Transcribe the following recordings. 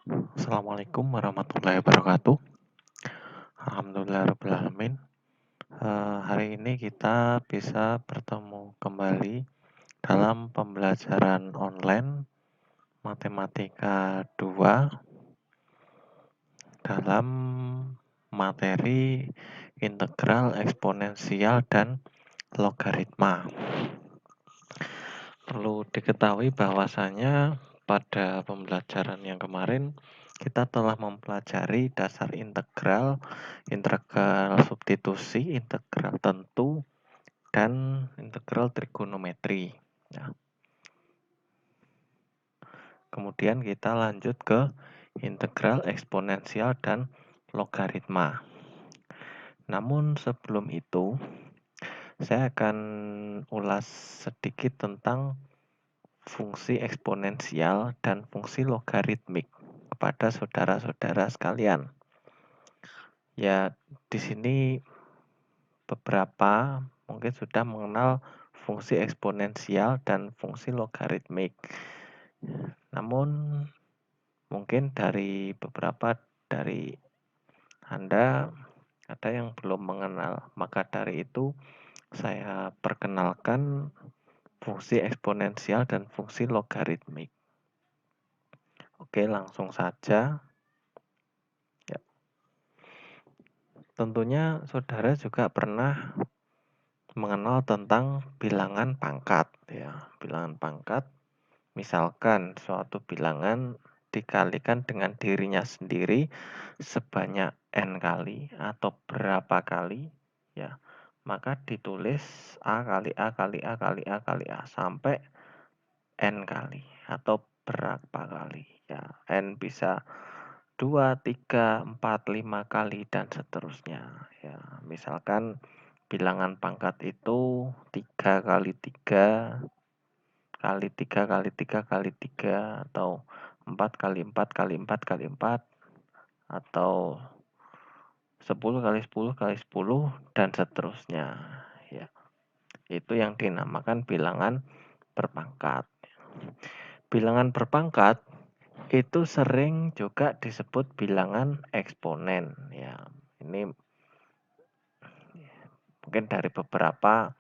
Assalamualaikum warahmatullahi wabarakatuh. Alhamdulillahirrahmanirrahim. Hari ini kita bisa bertemu kembali dalam pembelajaran online Matematika 2 dalam materi integral, eksponensial, dan logaritma. Perlu diketahui bahwasanya pada pembelajaran yang kemarin kita telah mempelajari dasar integral, integral substitusi, integral tentu, dan integral trigonometri. Ya. Kemudian kita lanjut ke integral eksponensial dan logaritma. Namun sebelum itu, saya akan ulas sedikit tentang fungsi eksponensial dan fungsi logaritmik kepada saudara-saudara sekalian. Ya, di sini beberapa mungkin sudah mengenal fungsi eksponensial dan fungsi logaritmik. Namun mungkin dari beberapa dari Anda ada yang belum mengenal. Maka dari itu saya perkenalkan fungsi eksponensial dan fungsi logaritmik. Oke, langsung saja. Ya. Tentunya saudara juga pernah mengenal tentang bilangan pangkat. Ya, bilangan pangkat, misalkan suatu bilangan dikalikan dengan dirinya sendiri sebanyak n kali atau berapa kali, ya, maka ditulis a kali a kali a kali a kali a sampai n kali atau berapa kali. Ya, n bisa 2, 3, 4, 5 kali dan seterusnya. Ya, misalkan bilangan pangkat itu 3 kali 3 kali 3 kali 3 kali 3 atau 4 kali 4 kali 4 kali 4 atau 10 kali 10 kali 10 dan seterusnya. Ya, itu yang dinamakan bilangan berpangkat. Bilangan berpangkat itu sering juga disebut bilangan eksponen. Ya, ini mungkin dari beberapa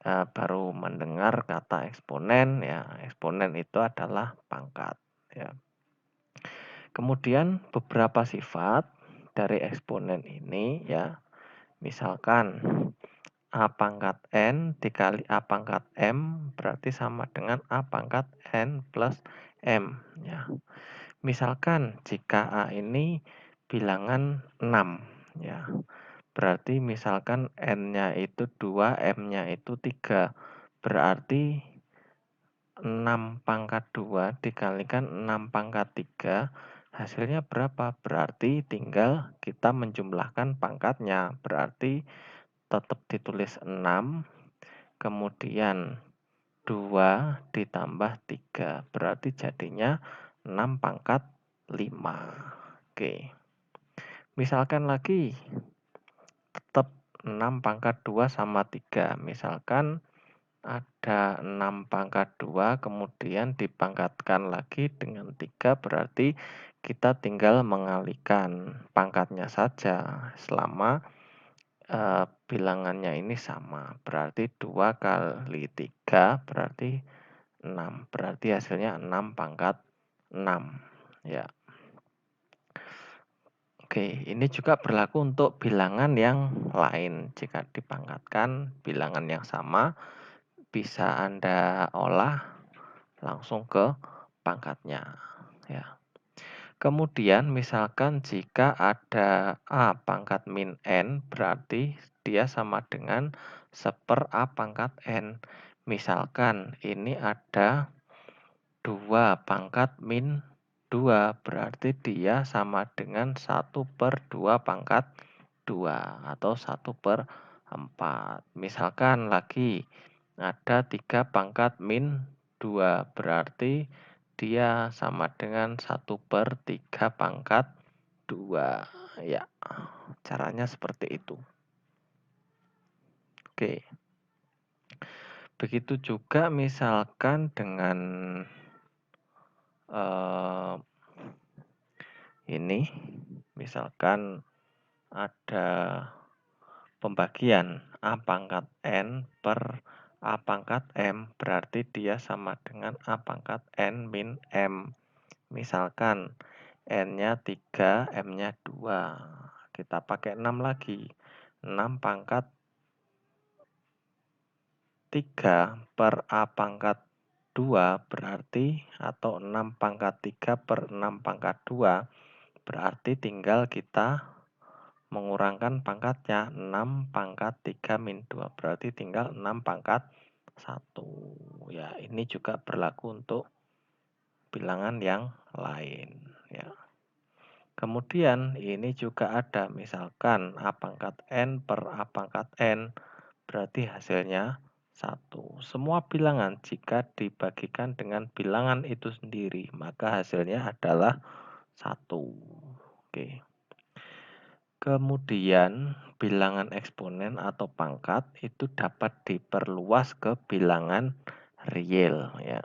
baru mendengar kata eksponen. Ya, eksponen itu adalah pangkat. Ya. Kemudian beberapa sifat dari eksponen ini, ya, misalkan a pangkat n dikali a pangkat m berarti sama dengan a pangkat n plus m. Ya. Misalkan jika a ini bilangan 6, ya, berarti misalkan n-nya itu 2, m-nya itu 3. Berarti 6 pangkat 2 dikalikan 6 pangkat 3, hasilnya berapa? Berarti tinggal kita menjumlahkan pangkatnya. Berarti tetap ditulis 6, kemudian 2 ditambah 3. Berarti jadinya 6 pangkat 5. Oke. Misalkan lagi, tetap 6 pangkat 2 sama 3. Misalkan ada 6 pangkat 2, kemudian dipangkatkan lagi dengan 3, berarti kita tinggal mengalihkan pangkatnya saja selama bilangannya ini sama. Berarti 2 kali 3 berarti 6. Berarti hasilnya 6 pangkat 6. Ya. Oke, ini juga berlaku untuk bilangan yang lain. Jika dipangkatkan bilangan yang sama, bisa Anda olah langsung ke pangkatnya. Ya. Kemudian misalkan jika ada a pangkat min n, berarti dia sama dengan 1/a pangkat n. Misalkan ini ada 2 pangkat min 2, berarti dia sama dengan 1/2 pangkat 2 atau 1/4. Misalkan lagi ada 3 pangkat min 2, berarti dia sama dengan 1/3 pangkat 2. Ya, caranya seperti itu. Oke. Begitu juga misalkan dengan ini, misalkan ada pembagian A pangkat N per A pangkat M, berarti dia sama dengan A pangkat N min M. Misalkan N-nya 3, M-nya 2. Kita pakai 6 lagi. 6 pangkat 3 per A pangkat 2 berarti, atau 6 pangkat 3 per 6 pangkat 2, berarti tinggal kita mengurangkan pangkatnya. 6 pangkat 3 min 2, berarti tinggal 6 pangkat 1. Ya, ini juga berlaku untuk bilangan yang lain. Ya. Kemudian ini juga ada, misalkan A pangkat N per A pangkat N, berarti hasilnya 1. Semua bilangan jika dibagikan dengan bilangan itu sendiri, maka hasilnya adalah 1. Oke. Kemudian bilangan eksponen atau pangkat itu dapat diperluas ke bilangan real, ya.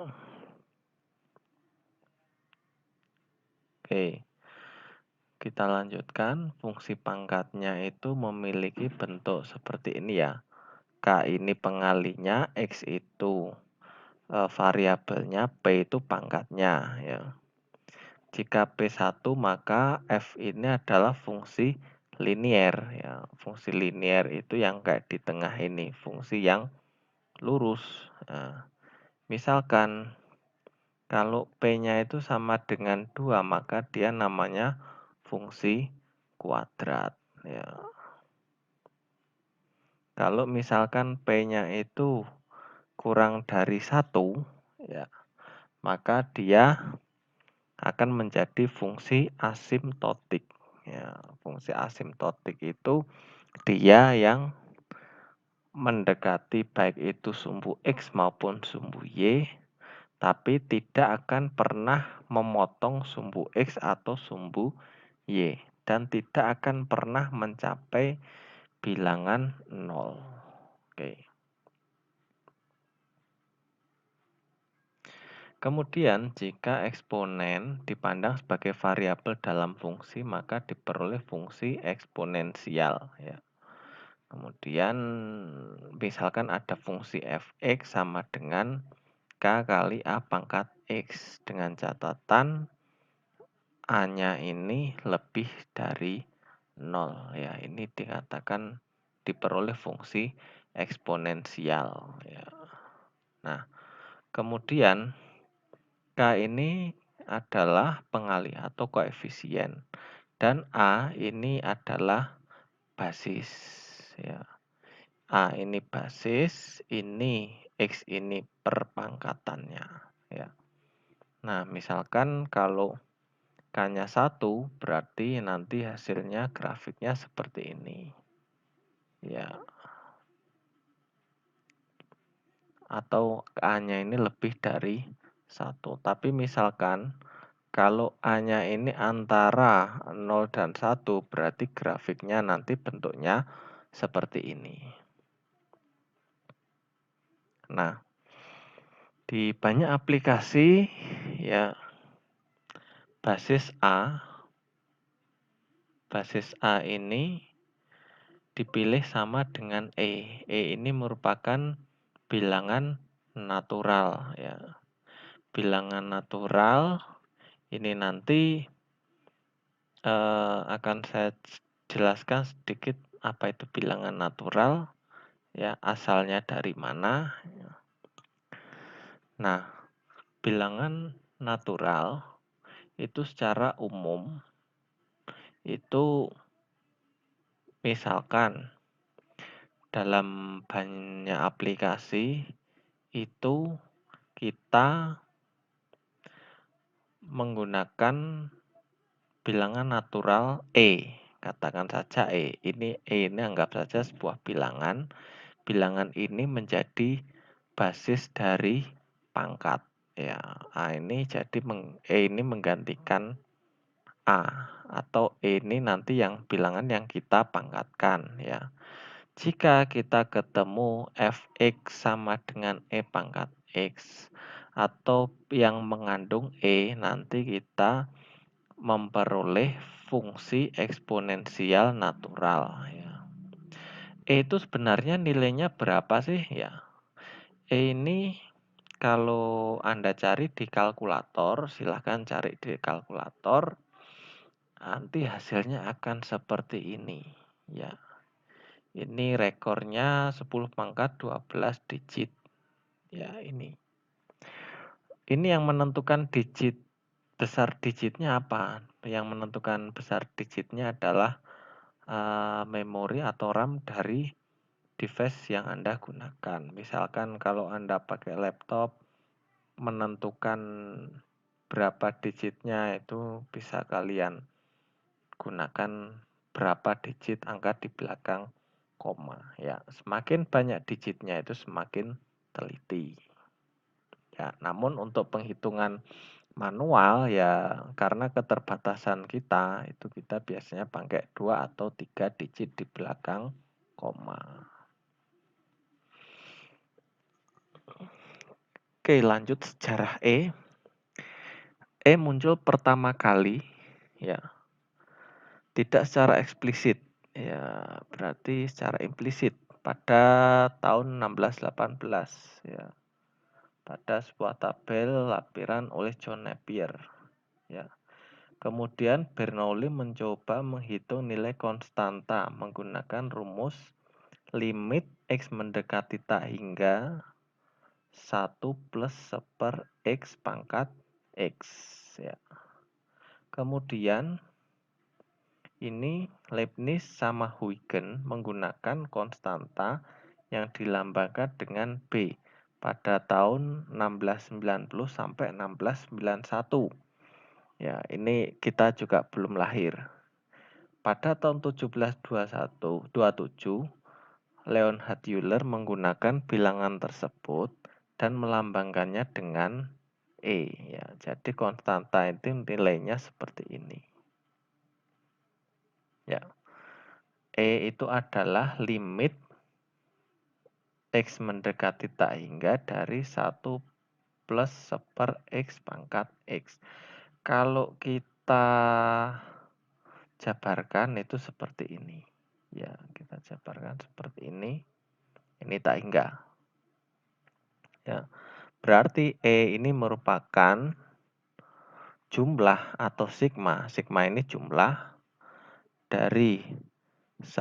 Oke. Kita lanjutkan, fungsi pangkatnya itu memiliki bentuk seperti ini ya. K ini pengalinya, X itu variabelnya, P itu pangkatnya ya. Jika P1 maka F ini adalah fungsi linier ya. Fungsi linier itu yang kayak di tengah ini, fungsi yang lurus. Nah, misalkan kalau P-nya itu sama dengan 2, maka dia namanya fungsi kuadrat ya. Kalau misalkan P-nya itu kurang dari 1 ya, maka dia akan menjadi fungsi asimptotik. Ya, fungsi asimptotik itu dia yang mendekati baik itu sumbu X maupun sumbu Y, tapi tidak akan pernah memotong sumbu X atau sumbu Y, dan tidak akan pernah mencapai bilangan 0. Oke. Kemudian, jika eksponen dipandang sebagai variabel dalam fungsi, maka diperoleh fungsi eksponensial. Ya. Kemudian, misalkan ada fungsi fx sama dengan k kali a pangkat x, dengan catatan a-nya ini lebih dari 0. Ya, ini dikatakan diperoleh fungsi eksponensial. Ya. Nah, kemudian K ini adalah pengali atau koefisien, dan A ini adalah basis ya. A ini basis, ini X ini perpangkatannya ya. Nah, misalkan kalau K-nya 1, berarti nanti hasilnya grafiknya seperti ini ya. Atau A-nya ini lebih dari 1. Tapi misalkan kalau A-nya ini antara 0 dan 1, berarti grafiknya nanti bentuknya seperti ini. Nah, di banyak aplikasi ya, basis A ini dipilih sama dengan E. E ini merupakan bilangan natural ya. Bilangan natural ini nanti akan saya jelaskan sedikit apa itu bilangan natural, ya, asalnya dari mana. Nah, bilangan natural itu secara umum itu misalkan dalam banyak aplikasi itu kita menggunakan bilangan natural E. Katakan saja E. Ini anggap saja sebuah bilangan. Bilangan ini menjadi basis dari pangkat. Ya, A ini jadi E ini menggantikan A, atau E ini nanti yang bilangan yang kita pangkatkan ya. Jika kita ketemu fx sama dengan E pangkat X, atau yang mengandung E, nanti kita memperoleh fungsi eksponensial natural ya. E itu sebenarnya nilainya berapa sih ya? E ini kalau Anda cari di kalkulator, silahkan cari di kalkulator, nanti hasilnya akan seperti ini ya. Ini rekornya 10 pangkat 12 digit. Ya, ini. Ini yang menentukan besar digitnya apa? Yang menentukan besar digitnya adalah memori atau RAM dari device yang Anda gunakan. Misalkan kalau Anda pakai laptop, menentukan berapa digitnya itu bisa kalian gunakan berapa digit angka di belakang koma. Ya, semakin banyak digitnya itu semakin teliti. Ya, namun untuk penghitungan manual ya karena keterbatasan kita itu kita biasanya pakai 2 atau 3 digit di belakang koma. Oke, lanjut sejarah E. E muncul pertama kali ya tidak secara eksplisit ya berarti secara implisit pada tahun 1618 ya pada sebuah tabel lapiran oleh John Napier ya. Kemudian Bernoulli mencoba menghitung nilai konstanta menggunakan rumus limit X mendekati tak hingga 1 plus 1 X pangkat X ya. Kemudian ini Leibniz sama Huygens menggunakan konstanta yang dilambangkan dengan B pada tahun 1690 sampai 1691. Ya, ini kita juga belum lahir. Pada tahun 1727, Leonhard Euler menggunakan bilangan tersebut dan melambangkannya dengan E. Ya, jadi konstanta itu nilainya seperti ini. Ya, E itu adalah limit X mendekati tak hingga dari 1 plus 1 X pangkat X. Kalau kita jabarkan itu seperti ini. Ya, kita jabarkan seperti ini. Ini tak hingga. Ya, berarti E ini merupakan jumlah atau sigma. Sigma ini jumlah dari 1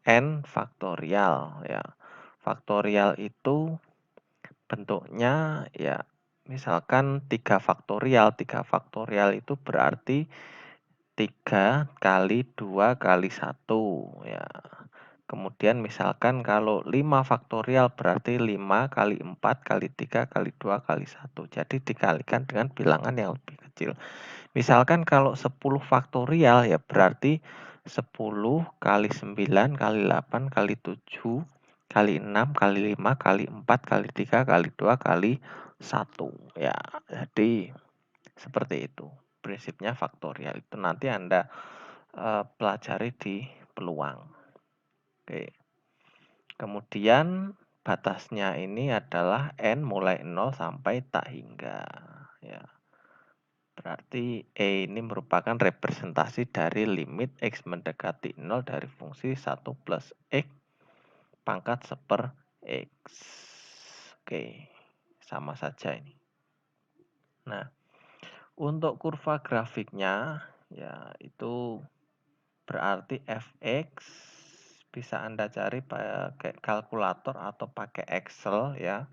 N faktorial ya. Faktorial itu bentuknya ya misalkan 3 faktorial. 3 faktorial itu berarti 3 kali 2 kali 1 ya. Kemudian misalkan kalau 5 faktorial berarti 5 kali 4 kali 3 kali 2 kali 1. Jadi dikalikan dengan bilangan yang lebih kecil. Misalkan kalau 10 faktorial ya berarti 10 kali 9 kali 8 kali 7 kali 6 kali 5 kali 4 kali 3 kali 2 kali 1. Ya, jadi seperti itu. Prinsipnya faktorial itu nanti Anda pelajari di peluang. Oke. Kemudian batasnya ini adalah N mulai 0 sampai tak hingga. Ya. Berarti E ini merupakan representasi dari limit X mendekati 0 dari fungsi 1 plus X pangkat 1 X. Oke, sama saja ini. Nah, untuk kurva grafiknya, ya itu berarti Fx bisa Anda cari pakai kalkulator atau pakai Excel ya.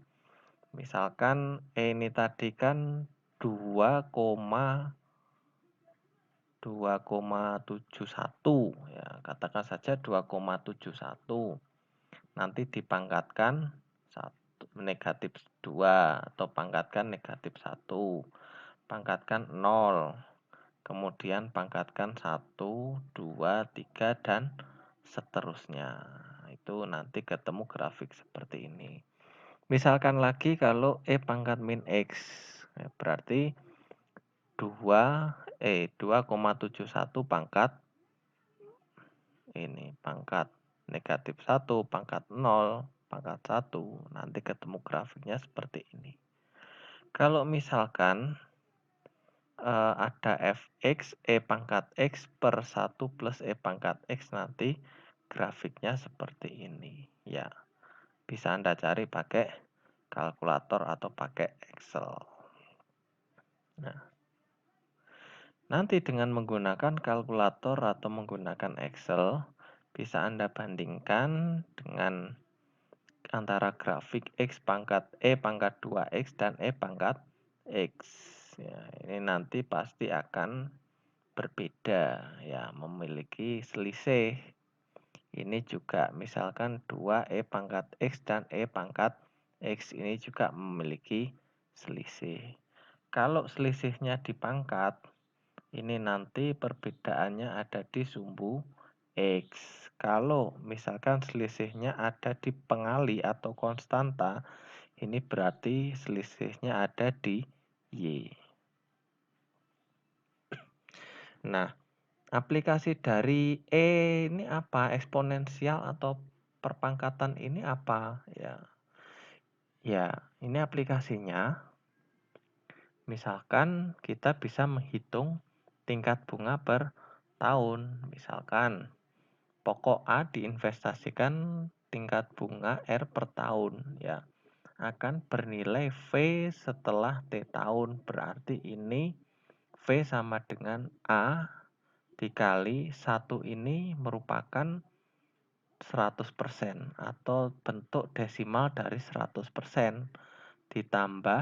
Misalkan ini tadi kan 2,71 ya, katakan saja 2,71. Nanti dipangkatkan negatif 2 atau pangkatkan negatif 1. Pangkatkan 0. Kemudian pangkatkan 1, 2, 3 dan seterusnya. Itu nanti ketemu grafik seperti ini. Misalkan lagi kalau E pangkat min X, ya berarti 2,71 pangkat ini pangkat negatif 1 pangkat 0 pangkat 1. Nanti ketemu grafiknya seperti ini. Kalau misalkan ada fx, E pangkat X per 1 plus E pangkat X, nanti grafiknya seperti ini. Ya, bisa Anda cari pakai kalkulator atau pakai Excel. Nah, nanti dengan menggunakan kalkulator atau menggunakan Excel, bisa Anda bandingkan dengan antara grafik X pangkat E pangkat 2X dan E pangkat X. Ya, ini nanti pasti akan berbeda, ya, memiliki selisih. Ini juga misalkan 2E pangkat X dan E pangkat X, ini juga memiliki selisih. Kalau selisihnya di pangkat, ini nanti perbedaannya ada di sumbu X. Kalau misalkan selisihnya ada di pengali atau konstanta, ini berarti selisihnya ada di Y. Nah, aplikasi dari E ini apa? Eksponensial atau perpangkatan ini apa? Ya, ini aplikasinya. Misalkan kita bisa menghitung tingkat bunga per tahun. Misalkan pokok A diinvestasikan tingkat bunga R per tahun, ya, akan bernilai V setelah T tahun. Berarti ini V sama dengan A dikali 1 ini merupakan 100% atau bentuk desimal dari 100%, ditambah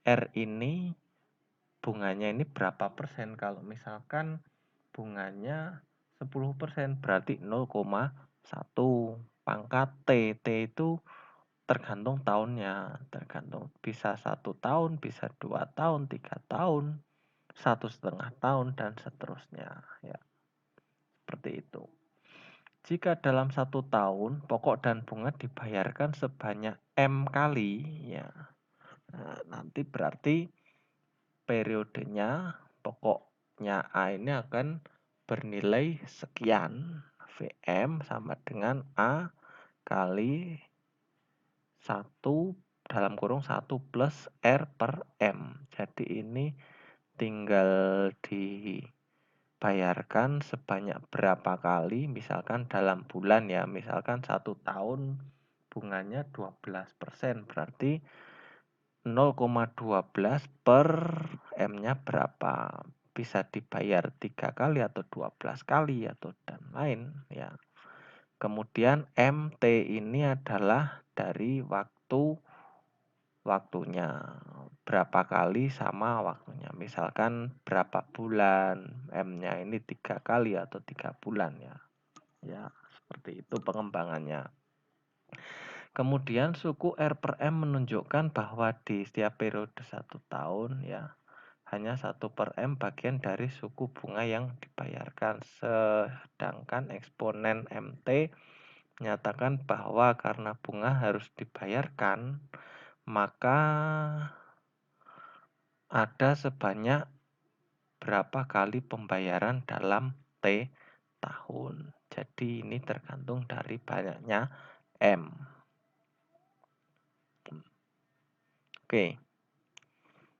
R ini bunganya ini berapa persen. Kalau misalkan bunganya 10%, berarti 0,1 pangkat T. T itu tergantung tahunnya, tergantung bisa 1 tahun, bisa 2 tahun, 3 tahun, 1,5 tahun, dan seterusnya, ya, seperti itu. Jika dalam 1 tahun pokok dan bunga dibayarkan sebanyak M kali, ya, nanti berarti periodenya pokoknya A ini akan bernilai sekian. VM sama dengan A kali 1 dalam kurung 1 plus R per M. Jadi ini tinggal dibayarkan sebanyak berapa kali, misalkan dalam bulan, ya, misalkan 1 tahun bunganya 12%, berarti 0,12 per M-nya berapa. Bisa dibayar 3 kali atau 12 kali atau dan lain, ya. Kemudian MT ini adalah dari waktunya. Berapa kali sama waktunya. Misalkan berapa bulan, M-nya ini 3 kali atau 3 bulan, ya. Ya, seperti itu pengembangannya. Kemudian suku R per M menunjukkan bahwa di setiap periode 1 tahun, ya, hanya 1 per M bagian dari suku bunga yang dibayarkan. Sedangkan eksponen MT menyatakan bahwa karena bunga harus dibayarkan, maka ada sebanyak berapa kali pembayaran dalam T tahun. Jadi ini tergantung dari banyaknya M. Oke,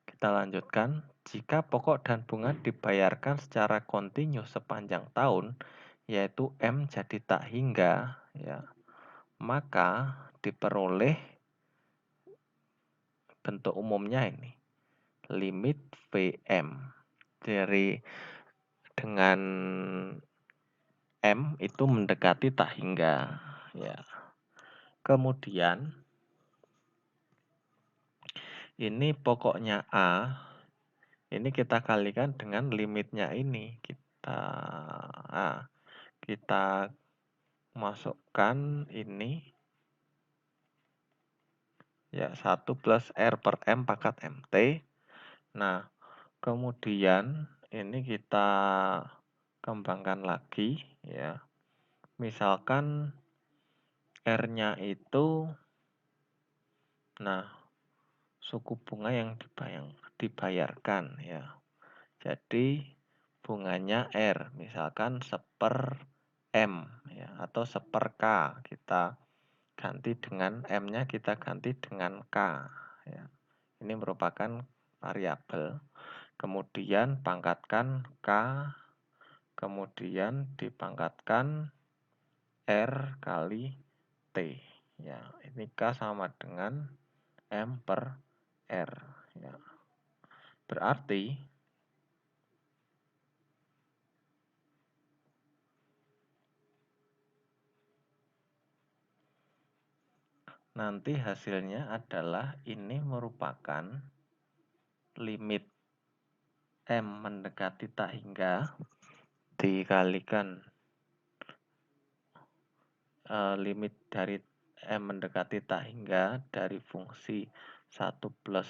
kita lanjutkan. Jika pokok dan bunga dibayarkan secara kontinu sepanjang tahun, yaitu M jadi tak hingga, ya, maka diperoleh bentuk umumnya ini, limit VM. Dari dengan M itu mendekati tak hingga, ya. Kemudian ini pokoknya A, ini kita kalikan dengan limitnya ini. Kita masukkan ini, ya, 1 plus R per M pangkat MT. Nah, kemudian ini kita kembangkan lagi, ya. Misalkan R-nya itu, nah, suku bunga yang dibayarkan, ya. Jadi bunganya R, misalkan 1/M, ya, atau 1/K. Kita ganti dengan M-nya, kita ganti dengan K, ya. Ini merupakan variabel. kemudian pangkatkan K, kemudian dipangkatkan R kali T. Ya, ini K sama dengan M per R. Ya. Berarti nanti hasilnya adalah ini merupakan limit M mendekati tak hingga dikalikan limit dari M mendekati tak hingga dari fungsi 1 plus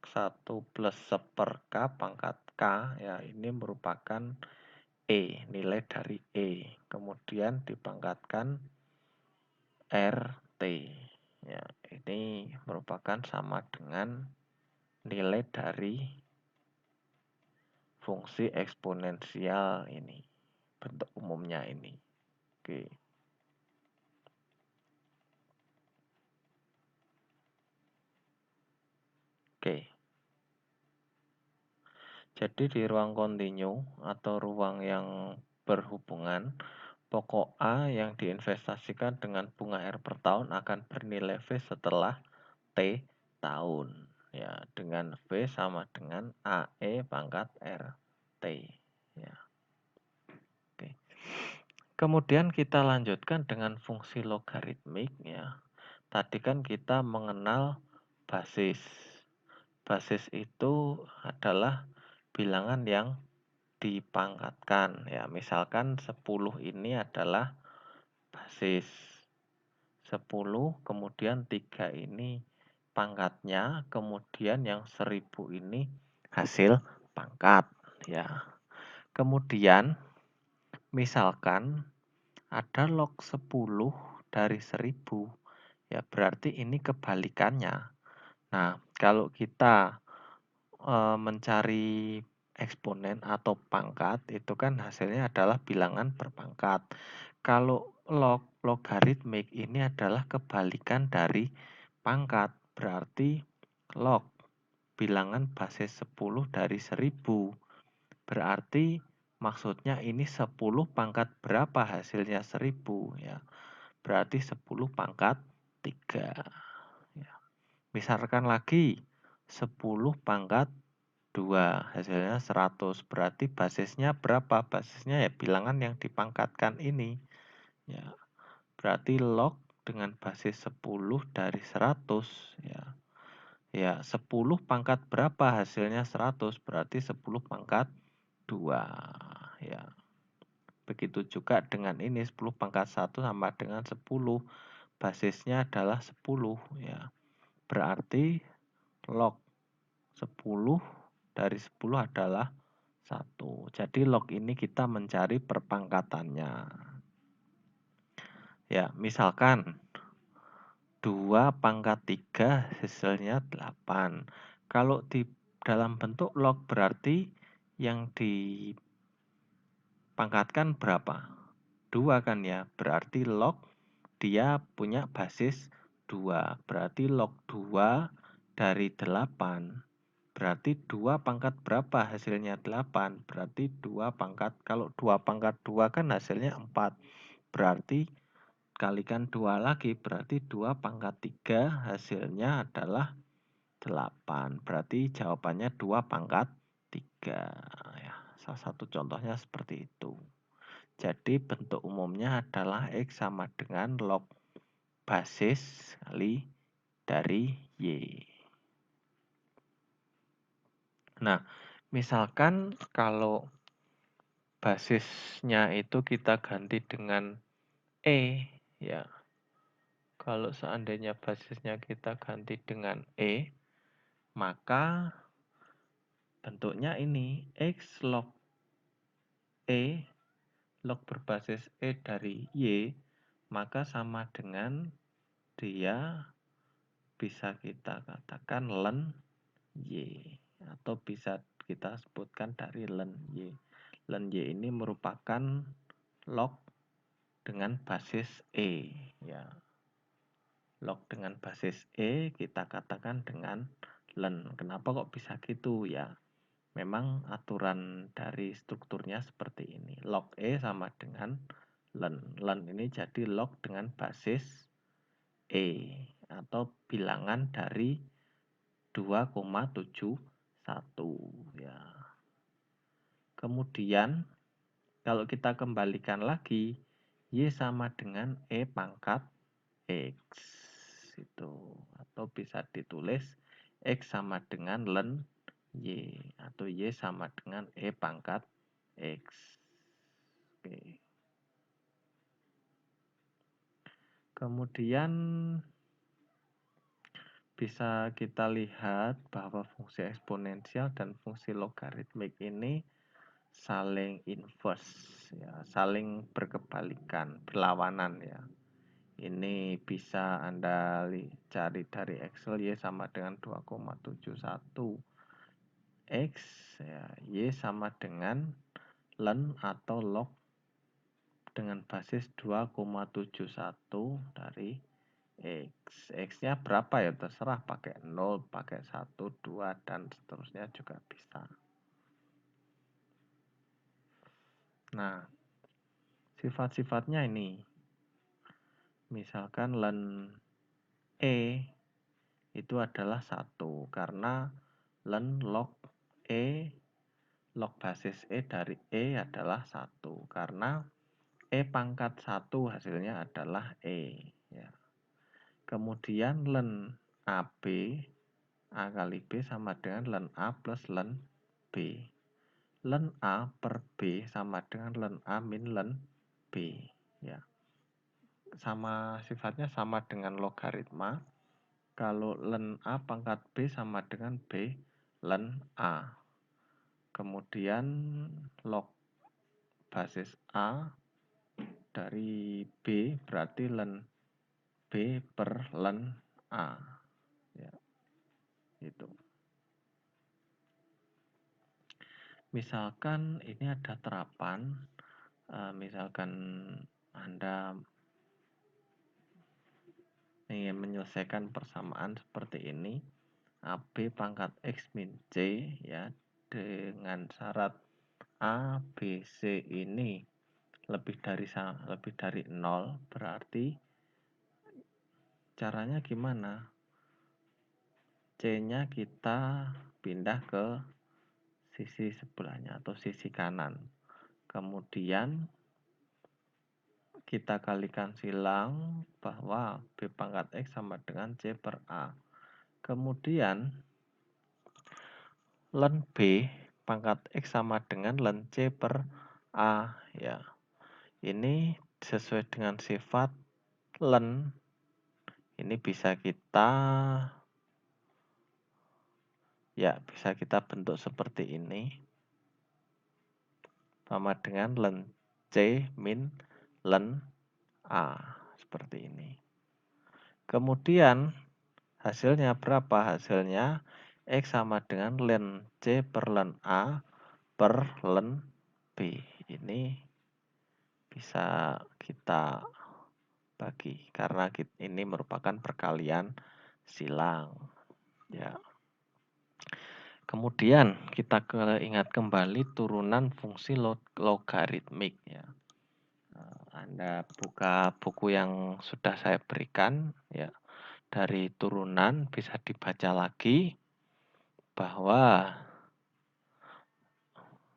1 per K pangkat K, ya ini merupakan E, nilai dari E. Kemudian dipangkatkan RT. Ya, ini merupakan sama dengan nilai dari fungsi eksponensial ini, bentuk umumnya ini. Oke. Oke. Jadi di ruang kontinu atau ruang yang berhubungan, pokok A yang diinvestasikan dengan bunga R per tahun akan bernilai V setelah T tahun. Ya, dengan V sama dengan AE pangkat RT. Ya. Oke. Kemudian kita lanjutkan dengan fungsi logaritmik ya. Tadi kan kita mengenal basis. Basis itu adalah bilangan yang dipangkatkan ya. Misalkan 10 ini adalah basis 10, kemudian 3 ini pangkatnya, kemudian yang 1000 ini hasil pangkat ya. Kemudian misalkan ada log 10 dari 1000 ya, berarti ini kebalikannya. Nah, kalau kita mencari eksponen atau pangkat itu kan hasilnya adalah bilangan berpangkat. Kalau logaritmik ini adalah kebalikan dari pangkat, berarti log bilangan basis 10 dari 1000. Berarti maksudnya ini 10 pangkat berapa hasilnya 1000 ya. Berarti 10 pangkat 3 ya. Misalkan lagi 10 pangkat 2 hasilnya 100, berarti basisnya berapa? Basisnya ya bilangan yang dipangkatkan ini ya. Berarti log dengan basis 10 dari 100 ya. Ya, 10 pangkat berapa hasilnya 100? Berarti 10 pangkat 2 ya. Begitu juga dengan ini 10 pangkat 1 sama dengan 10. Basisnya adalah 10 ya. Berarti log 10 dari 10 adalah 1. Jadi log ini kita mencari perpangkatannya. Ya, misalkan 2 pangkat 3 hasilnya 8. Kalau di dalam bentuk log berarti yang dipangkatkan berapa? 2 kan ya. Berarti log dia punya basis 2. Berarti log 2 dari 8. Berarti 2 pangkat berapa hasilnya 8? Berarti 2 pangkat, kalau 2 pangkat 2 kan hasilnya 4. Berarti kalikan 2 lagi, berarti 2 pangkat 3 hasilnya adalah 8. Berarti jawabannya 2 pangkat 3. Ya, salah satu contohnya seperti itu. Jadi bentuk umumnya adalah X sama dengan log basis kali dari Y. Nah, misalkan kalau basisnya itu kita ganti dengan E, ya. Kalau seandainya basisnya kita ganti dengan E, maka bentuknya ini X log E, log berbasis E dari Y, maka sama dengan dia bisa kita katakan ln Y, atau bisa kita sebutkan dari ln Y. Ln Y ini merupakan log dengan basis E ya. Log dengan basis E kita katakan dengan ln. Kenapa kok bisa gitu ya? Memang aturan dari strukturnya seperti ini. Log E sama dengan len. Len ini jadi log dengan basis E atau bilangan dari 2,71 ya. Kemudian kalau kita kembalikan lagi, Y sama dengan E pangkat X itu, atau bisa ditulis X sama dengan len Y atau Y sama dengan E pangkat X. Oke. Kemudian bisa kita lihat bahwa fungsi eksponensial dan fungsi logaritmik ini saling inverse ya, saling berkebalikan, berlawanan ya. Ini bisa Anda cari dari Excel. Y sama dengan 2,71 X ya, Y sama dengan len atau log dengan basis 2,71 dari X. X-nya berapa ya terserah, pakai 0, pakai 1, 2 dan seterusnya juga bisa. Nah, sifat-sifatnya ini, misalkan len E itu adalah 1 karena len log E, log basis E dari E adalah 1 karena E pangkat 1 hasilnya adalah E ya. Kemudian len AB, A kali B sama dengan len A plus len B. Len A per B sama dengan len A min len B ya. Sama sifatnya sama dengan logaritma. Kalau len A pangkat B sama dengan B len A. Kemudian log basis A dari B berarti len B per len A. Ya, itu. Misalkan ini ada terapan, misalkan Anda ingin menyelesaikan persamaan seperti ini, AB pangkat X min C ya, dengan syarat A, B, C ini lebih dari 0, berarti caranya gimana? C-nya kita pindah ke sisi sebelahnya atau sisi kanan. Kemudian kita kalikan silang bahwa B pangkat X sama dengan C per A. Kemudian len B pangkat X sama dengan len C per A ya. Ini sesuai dengan sifat len. Ini bisa kita bentuk seperti ini. Sama dengan len C min len A seperti ini. Kemudian hasilnya berapa? Hasilnya X sama dengan len C per len A per len B. Ini bisa kita bagi karena ini merupakan perkalian silang. Ya. Kemudian kita ingat kembali turunan fungsi logaritmik ya. Anda buka buku yang sudah saya berikan ya. Dari turunan bisa dibaca lagi bahwa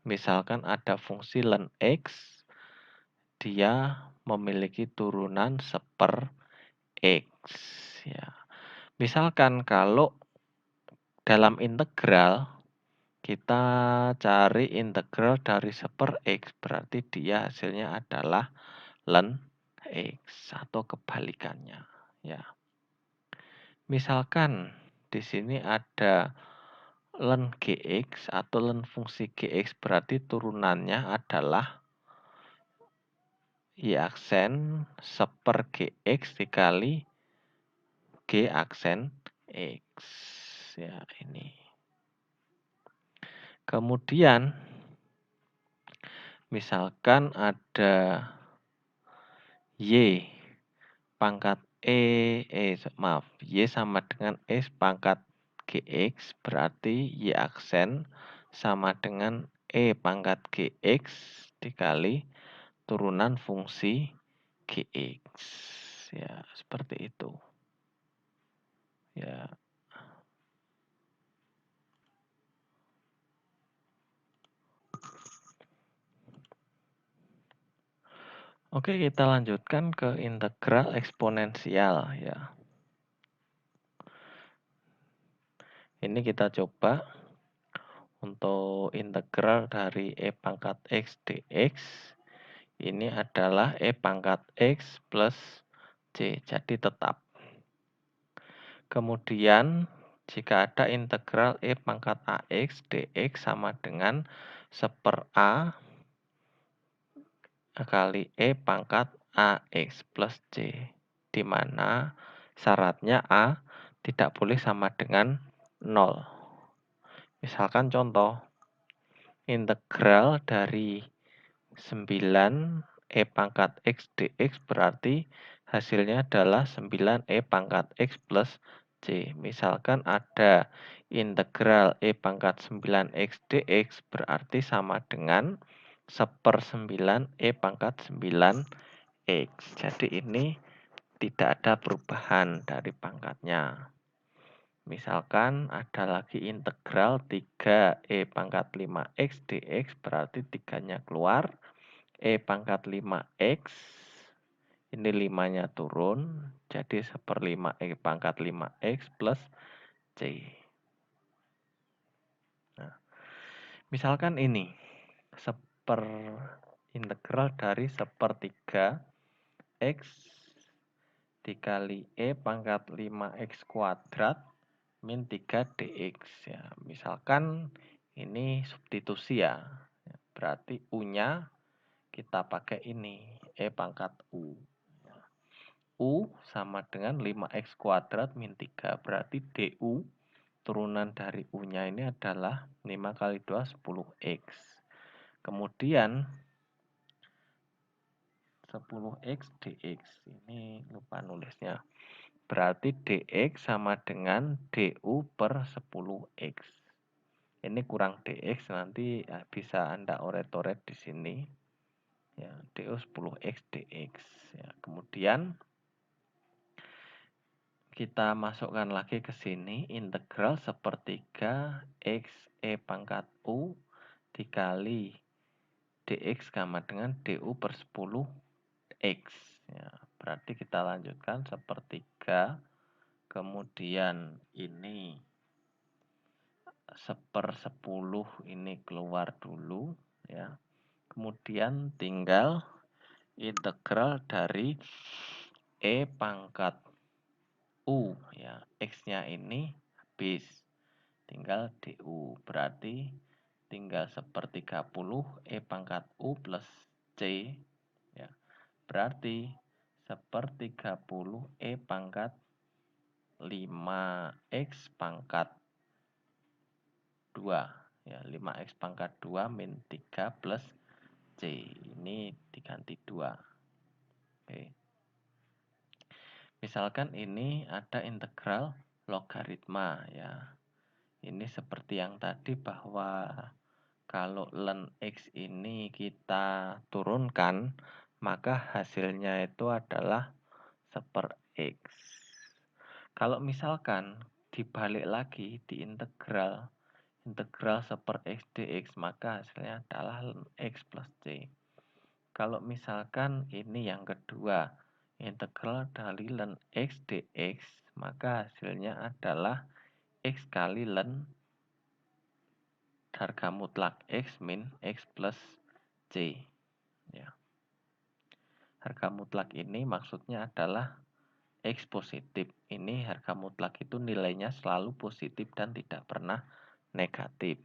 misalkan ada fungsi len X, dia memiliki turunan seper X ya. Misalkan kalau dalam integral kita cari integral dari seper X, berarti dia hasilnya adalah len X atau kebalikannya ya. Misalkan di sini ada len Gx atau len fungsi Gx, berarti turunannya adalah Y aksen seper Gx dikali G aksen X ya ini. Kemudian misalkan ada Y pangkat Y sama dengan X pangkat Gx, berarti Y aksen sama dengan E pangkat GX dikali turunan fungsi GX. Ya, seperti itu. Ya. Oke, kita lanjutkan ke integral eksponensial ya. Ini kita coba untuk integral dari E pangkat X dx. Ini adalah E pangkat X plus C, jadi tetap. Kemudian, jika ada integral E pangkat AX dx sama dengan 1/A kali E pangkat AX plus C, di mana syaratnya A tidak boleh sama dengan 0. Misalkan contoh, integral dari 9 E pangkat X dx berarti hasilnya adalah 9 E pangkat X plus C. Misalkan ada integral E pangkat 9 X dx berarti sama dengan 1/9 E pangkat 9 X. Jadi ini tidak ada perubahan dari pangkatnya. Misalkan ada lagi integral 3 E pangkat 5X dx berarti 3-nya keluar. E pangkat 5X, ini 5-nya turun, jadi 1/5 E pangkat 5X plus C. Nah, misalkan ini, integral dari 1/3 X dikali E pangkat 5X kuadrat min 3 dx. Ya, misalkan ini substitusi ya, berarti U-nya kita pakai ini, E pangkat U. U sama dengan 5X kuadrat min 3, berarti DU turunan dari U-nya ini adalah 5 kali 2, 10X. Kemudian 10X dx, ini lupa nulisnya. Berarti dx sama dengan du per 10X. Ini kurang dx, nanti bisa Anda oret-oret di sini. Ya, du 10X dx. Ya, kemudian kita masukkan lagi ke sini integral 1/3 X E pangkat U dikali dx sama dengan du per 10X. Ya, berarti kita lanjutkan 1/3, kemudian ini 1/10 ini keluar dulu ya. Kemudian tinggal integral dari E pangkat U ya, X-nya ini habis. Tinggal DU, berarti tinggal 1/30 E pangkat U plus C ya. Berarti 1/30 E pangkat 5X pangkat 2 ya, 5X pangkat 2 min 3 plus C. Ini diganti 2. Oke. Misalkan ini ada integral logaritma ya. Ini seperti yang tadi bahwa kalau ln X ini kita turunkan, maka hasilnya itu adalah 1/X. Kalau misalkan dibalik lagi di integral 1/X dx, maka hasilnya adalah ln X plus C. Kalau misalkan ini yang kedua, integral dari ln X dx, maka hasilnya adalah X kali ln harga mutlak X min X plus C. Ya. Harga mutlak ini maksudnya adalah X positif. Ini harga mutlak itu nilainya selalu positif dan tidak pernah negatif.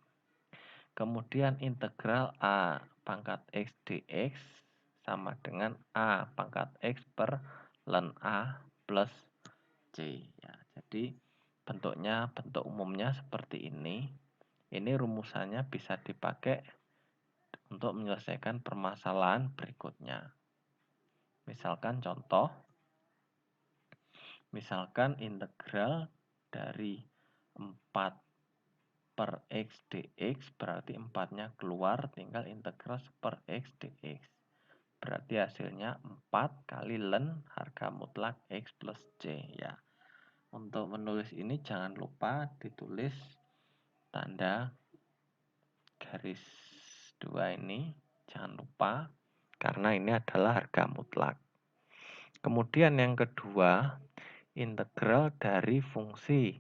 Kemudian integral A pangkat X dx sama dengan A pangkat X per ln A plus C. Ya, jadi bentuk umumnya seperti ini. Ini rumusannya bisa dipakai untuk menyelesaikan permasalahan berikutnya. Misalkan contoh, misalkan integral dari 4 per X dx, berarti 4-nya keluar, tinggal integral per X dx. Berarti hasilnya 4 kali ln harga mutlak X plus C ya. Untuk menulis ini jangan lupa ditulis tanda garis 2 ini, jangan lupa, karena ini adalah harga mutlak. Kemudian yang kedua, integral dari fungsi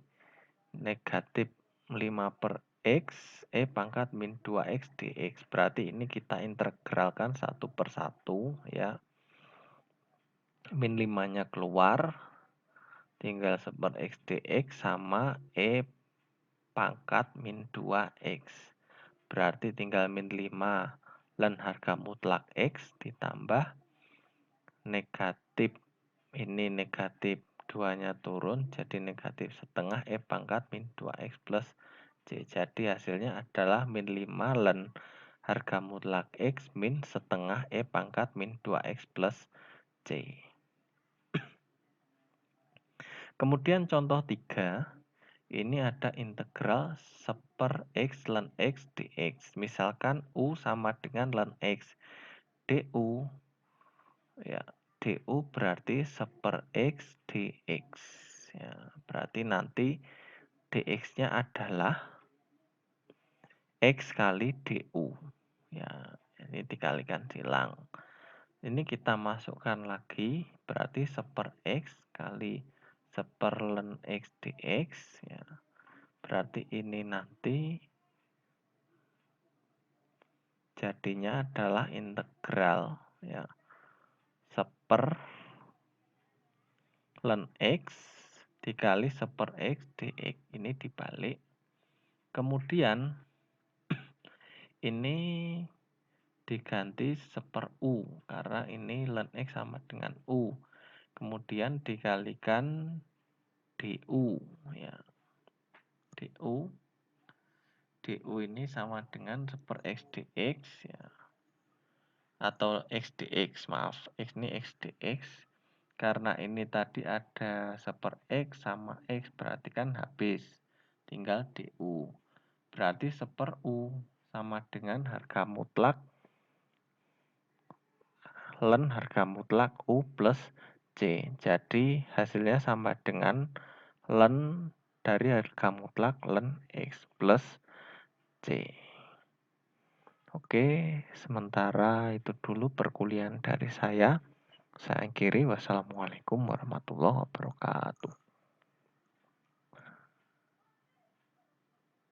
negatif 5 per X, pangkat min 2X dx. Berarti ini kita integralkan satu per satu ya. Min 5-nya keluar, tinggal per X dx sama pangkat min 2X. Berarti tinggal min 5 ln harga mutlak X ditambah negatif, ini negatif 2-nya turun, jadi negatif setengah pangkat min 2X plus C. Jadi hasilnya adalah min 5 ln harga mutlak X min setengah pangkat min 2X plus C. Kemudian contoh 3, ini ada integral seper X ln X dx. Misalkan U sama dengan ln X. du, ya, du berarti seper X dx. Ya, berarti nanti dx-nya adalah X kali du. Ya, ini dikalikan silang. Ini kita masukkan lagi, berarti seper X kali seper ln X dx. Ya. Berarti ini nanti jadinya adalah integral ya, seper ln X dikali seper X dx. Ini dibalik. Kemudian ini diganti seper U, karena ini ln X sama dengan U. Kemudian dikalikan du ya. du ini sama dengan seper X dx ya. Atau X dx, maaf. X ini X dx. Karena ini tadi ada seper X sama X, berarti kan habis. Tinggal du. Berarti seper U sama dengan harga mutlak ln harga mutlak U plus C. Jadi hasilnya sama dengan ln dari harga mutlak ln X plus C. Oke, sementara itu dulu perkuliahan dari saya. Saya akhiri. Wassalamualaikum warahmatullahi wabarakatuh.